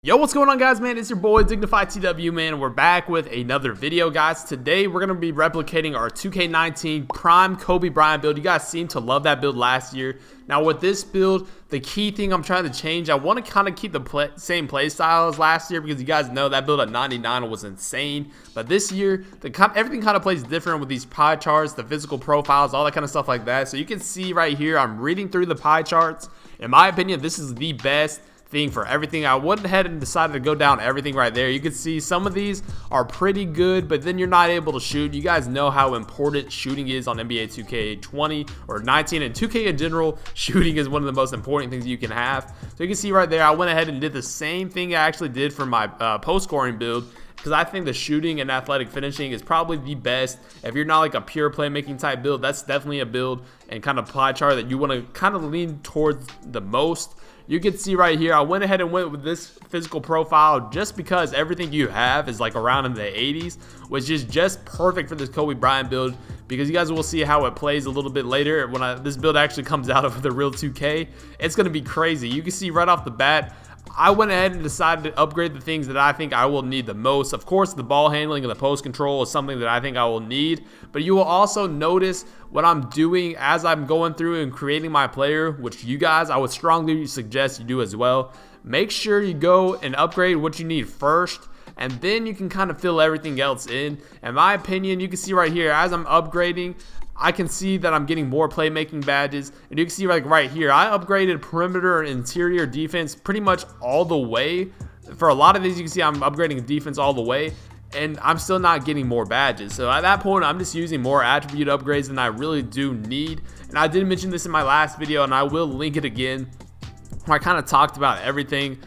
Yo, what's going on, guys, man? It's your boy Dignified TW, man. We're back with another video, guys. Today we're going to be replicating our 2K19 Prime Kobe Bryant build. You guys seem to love that build last year. Now with this build, the key thing I'm trying to change, I want to kind of keep the same play style as last year, because you guys know that build at 99 was insane. But this year, everything kind of plays different with these pie charts, the physical profiles, all that kind of stuff like that. So you can see right here, I'm reading through the pie charts. In my opinion, this is the best thing for everything. I went ahead and decided to go down everything right there. You can see some of these are pretty good, but then you're not able to shoot. You guys know how important shooting is on NBA 2K20 or 19 and 2K in general. Shooting is one of the most important things you can have. So you can see right there, I went ahead and did the same thing I actually did for my post scoring build, because I think the shooting and athletic finishing is probably the best. If you're not like a pure playmaking type build, that's definitely a build and kind of pie chart that you want to kind of lean towards the most. You can see right here, I went ahead and went with this physical profile just because everything you have is like around in the 80s, which is just perfect for this Kobe Bryant build, because you guys will see how it plays a little bit later when this build actually comes out of the real 2K. It's going to be crazy. You can see right off the bat, I went ahead and decided to upgrade the things that I think I will need the most. Of course, the ball handling and the post control is something that I think I will need, but you will also notice what I'm doing as I'm going through and creating my player, which you guys, I would strongly suggest you do as well. Make sure you go and upgrade what you need first, and then you can kind of fill everything else in. In my opinion, you can see right here, as I'm upgrading, I can see that I'm getting more playmaking badges, and you can see like right here, I upgraded perimeter and interior defense pretty much all the way. For a lot of these, you can see I'm upgrading defense all the way, and I'm still not getting more badges. So at that point, I'm just using more attribute upgrades than I really do need. And I did mention this in my last video, and I will link it again, where I kind of talked about everything.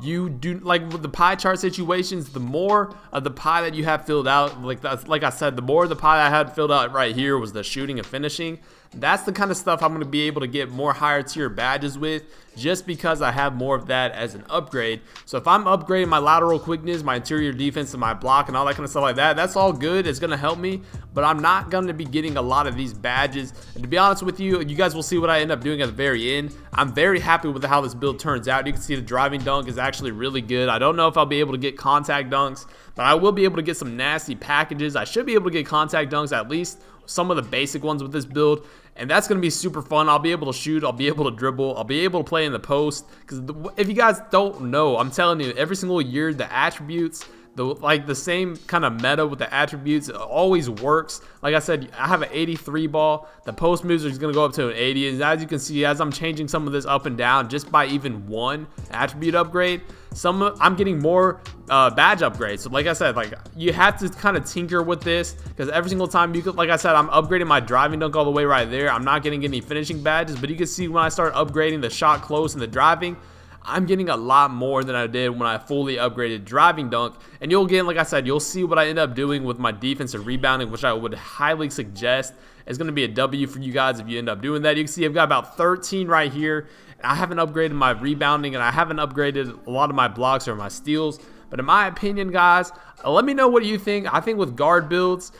You do, like with the pie chart situations, the more of the pie that you have filled out, like I said, the more of the pie I had filled out right here was the shooting and finishing. That's the kind of stuff I'm going to be able to get more higher tier badges with, just because I have more of that as an upgrade. So if I'm upgrading my lateral quickness, my interior defense, and my block and all that kind of stuff like that, that's all good. It's going to help me, but I'm not going to be getting a lot of these badges. And to be honest with you, you guys will see what I end up doing at the very end. I'm very happy with how this build turns out. You can see the driving dunk is actually really good. I don't know if I'll be able to get contact dunks, but I will be able to get some nasty packages. I should be able to get contact dunks, at least some of the basic ones with this build, and that's going to be super fun. I'll be able to shoot, I'll be able to dribble, I'll be able to play in the post, because if you guys don't know, I'm telling you, every single year the attributes, the same kind of meta with the attributes, it always works. Like I said, I have an 83 ball. The post moves are just going to go up to an 80. And as you can see, as I'm changing some of this up and down just by even one attribute upgrade, I'm getting more badge upgrades. So like I said, like you have to kind of tinker with this, because every single time you could, like I said, I'm upgrading my driving dunk all the way right there. I'm not getting any finishing badges, but you can see when I start upgrading the shot close and the driving, I'm getting a lot more than I did when I fully upgraded driving dunk. And you'll get, like I said, you'll see what I end up doing with my defensive rebounding, which I would highly suggest is going to be a W for you guys if you end up doing that. You can see I've got about 13 right here. I haven't upgraded my rebounding, and I haven't upgraded a lot of my blocks or my steals. But in my opinion, guys, let me know what you think. I think with guard builds,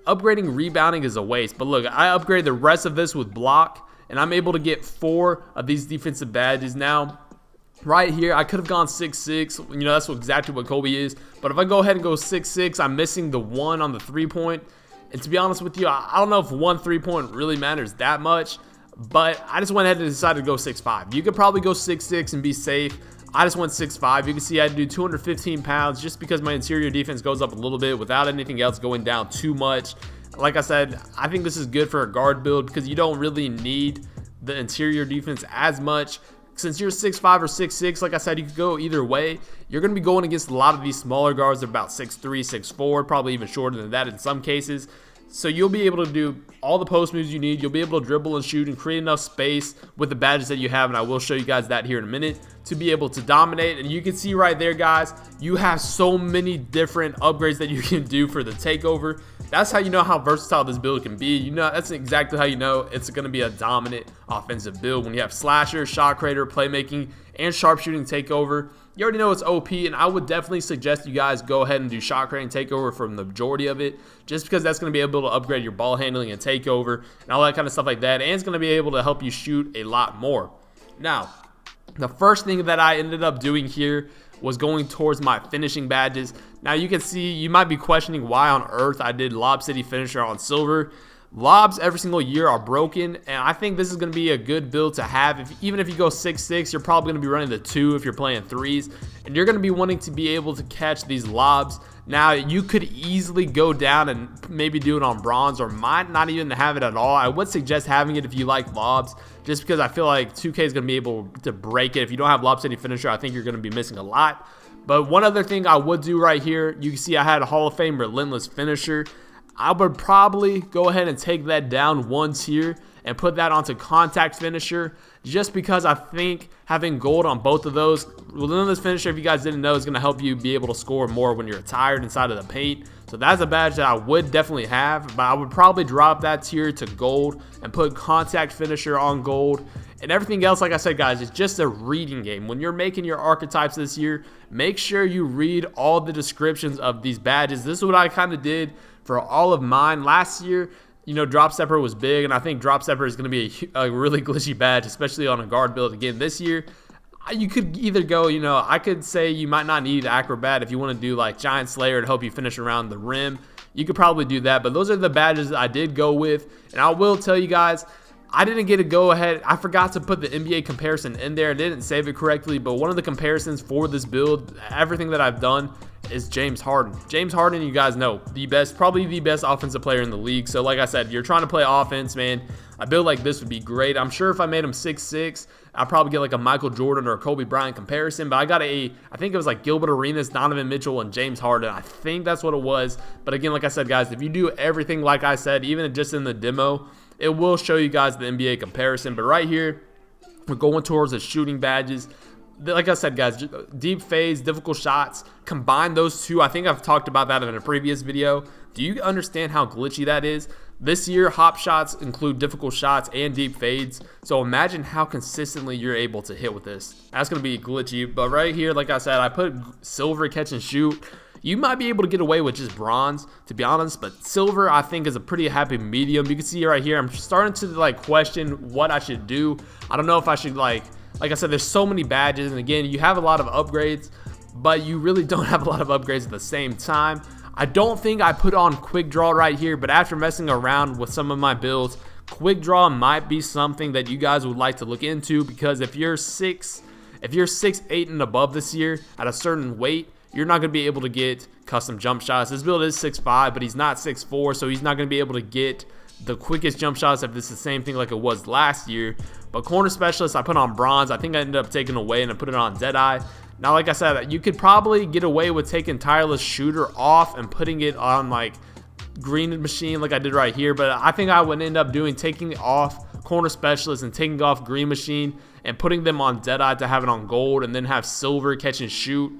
upgrading rebounding is a waste. But look, I upgrade the rest of this with block, and I'm able to get 4 of these defensive badges now. Right here, I could have gone 6'6", you know, that's exactly what Kobe is. But if I go ahead and go 6'6", I'm missing the 1 on the 3-point. And to be honest with you, I don't know if 1 3-point really matters that much, but I just went ahead and decided to go 6'5". You could probably go 6'6" and be safe. I just went 6'5". You can see I do 215 pounds just because my interior defense goes up a little bit without anything else going down too much. Like I said, I think this is good for a guard build, because you don't really need the interior defense as much. Since you're 6'5" or 6'6", like I said, you could go either way. You're going to be going against a lot of these smaller guards. They're about 6'3", 6'4", probably even shorter than that in some cases. So you'll be able to do all the post moves you need. You'll be able to dribble and shoot and create enough space with the badges that you have, and I will show you guys that here in a minute, to be able to dominate. And you can see right there, guys, you have so many different upgrades that you can do for the takeover. That's how you know how versatile this build can be. You know, that's exactly how you know it's going to be a dominant offensive build. When you have slasher, shot creator, playmaking, and sharpshooting takeover, you already know it's OP, and I would definitely suggest you guys go ahead and do shot creating takeover from the majority of it, just because that's going to be able to upgrade your ball handling and takeover and all that kind of stuff like that, and it's going to be able to help you shoot a lot more. Now, the first thing that I ended up doing here was going towards my finishing badges. Now you can see, you might be questioning why on earth I did Lob City Finisher on silver. Lobs every single year are broken, and I think this is going to be a good build to have. Even if you go 6-6, you're probably going to be running the 2 if you're playing 3s, and you're going to be wanting to be able to catch these lobs. Now, you could easily go down and maybe do it on bronze, or might not even have it at all. I would suggest having it if you like lobs, just because I feel like 2K is going to be able to break it. If you don't have Lob City Finisher, I think you're going to be missing a lot. But one other thing I would do right here, you can see I had a Hall of Fame Relentless Finisher. I would probably go ahead and take that down 1 tier and put that onto Contact Finisher, just because I think having gold on both of those, Relentless Finisher, if you guys didn't know, is going to help you be able to score more when you're tired inside of the paint. So that's a badge that I would definitely have, but I would probably drop that tier to gold and put Contact Finisher on gold. And everything else, like I said, guys, it's just a reading game. When you're making your archetypes this year, make sure you read all the descriptions of these badges. This is what I kind of did for all of mine. Last year, you know, Drop Stepper was big, and I think Drop Stepper is going to be a really glitchy badge, especially on a guard build. Again, this year, you could either go, you know, I could say you might not need Acrobat if you want to do like Giant Slayer to help you finish around the rim. You could probably do that, but those are the badges I did go with. And I will tell you guys, I didn't get a go ahead. I forgot to put the NBA comparison in there. I didn't save it correctly, but one of the comparisons for this build, everything that I've done, is James Harden. James Harden, you guys know, probably the best offensive player in the league. So like I said, if you're trying to play offense, man, a build like this would be great. I'm sure if I made him 6'6", I'd probably get like a Michael Jordan or a Kobe Bryant comparison, but I got I think it was like Gilbert Arenas, Donovan Mitchell, and James Harden. I think that's what it was. But again, like I said, guys, if you do everything like I said, even just in the demo, it will show you guys the NBA comparison. But right here, we're going towards the shooting badges. Like I said, guys, deep fades, difficult shots, combine those two. I think I've talked about that in a previous video. Do you understand how glitchy that is? This year, hop shots include difficult shots and deep fades. So imagine how consistently you're able to hit with this. That's going to be glitchy. But right here, like I said, I put silver catch and shoot. You might be able to get away with just bronze, to be honest, but silver I think is a pretty happy medium. You can see right here, I'm starting to like question what I should do. I don't know if I should like I said, there's so many badges, and again, you have a lot of upgrades, but you really don't have a lot of upgrades at the same time. I don't think I put on quick draw right here, but after messing around with some of my builds, quick draw might be something that you guys would like to look into, because if you're 6'8" and above this year at a certain weight, you're not going to be able to get custom jump shots. This build is 6'5", but he's not 6'4", so he's not going to be able to get the quickest jump shots if it's the same thing like it was last year. But corner specialist, I put on bronze. I think I ended up taking away and I put it on Deadeye. Now, like I said, you could probably get away with taking tireless shooter off and putting it on like green machine like I did right here, but I think I would end up taking off corner specialist and taking off green machine and putting them on Deadeye to have it on gold, and then have silver catch and shoot.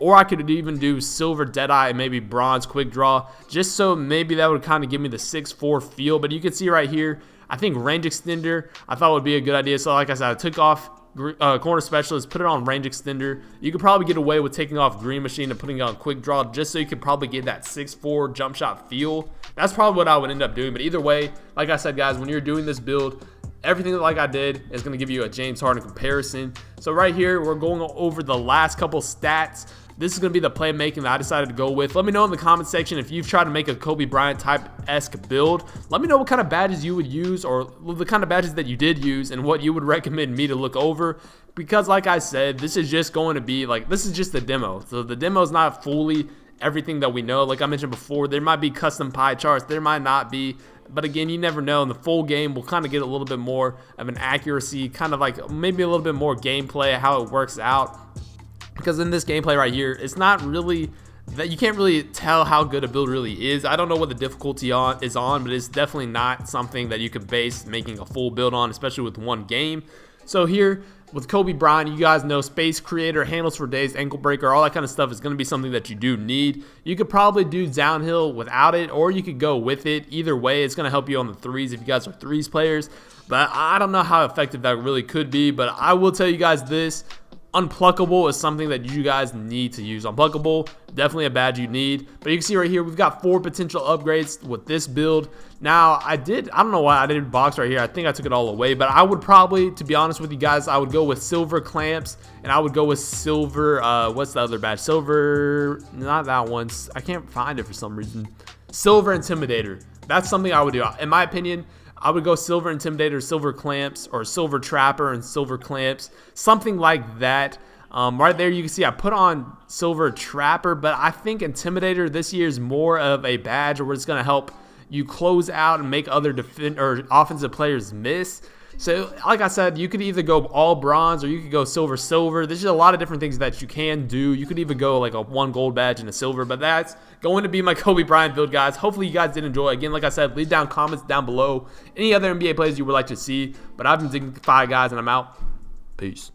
Or I could even do silver Deadeye and maybe bronze quick draw, just so maybe that would kind of give me the 6'4" feel. But you can see right here, I think range extender I thought would be a good idea. So like I said, I took off corner specialist, put it on range extender. You could probably get away with taking off green machine and putting it on quick draw, just so you could probably get that 6'4" jump shot feel. That's probably what I would end up doing. But either way, like I said, guys, when you're doing this build, everything like I did is going to give you a James Harden comparison. So right here, we're going over the last couple stats. This is going to be the playmaking that I decided to go with. Let me know in the comment section if you've tried to make a Kobe Bryant type-esque build. Let me know what kind of badges you would use, or the kind of badges that you did use, and what you would recommend me to look over. Because like I said, this is just going to be like, this is just the demo. So the demo is not fully everything that we know. Like I mentioned before, there might be custom pie charts, there might not be. But again, you never know. In the full game, we'll kind of get a little bit more of an accuracy, kind of like maybe a little bit more gameplay, how it works out. Because in this gameplay right here, it's not really that you can't really tell how good a build really is. I don't know what the difficulty is on, but it's definitely not something that you can base making a full build on, especially with one game. So here with Kobe Bryant, you guys know space creator, handles for days, ankle breaker, all that kind of stuff is going to be something that you do need. You could probably do downhill without it, or you could go with it. Either way, it's going to help you on the threes if you guys are threes players. But I don't know how effective that really could be. But I will tell you guys this. Unpluckable is something that you guys need to use. Unpluckable, definitely a badge you need. But you can see right here, we've got 4 potential upgrades with this build. Now, I don't know why I didn't box right here. I think I took it all away. But I would probably, to be honest with you guys, I would go with silver clamps. And I would go with silver, what's the other badge? Silver, not that one. I can't find it for some reason. Silver intimidator. That's something I would do. In my opinion, I would go silver intimidator, silver clamps, or silver trapper and silver clamps, something like that. Right there you can see I put on silver trapper, but I think intimidator this year is more of a badge where it's going to help you close out and make other offensive players miss. So like I said, you could either go all bronze or you could go silver. There's just a lot of different things that you can do. You could even go like a 1 gold badge and a silver, but that's going to be my Kobe Bryant build, guys. Hopefully you guys did enjoy. Again, like I said, leave down comments down below any other NBA players you would like to see. But I've been Dignified, guys, and I'm out. Peace.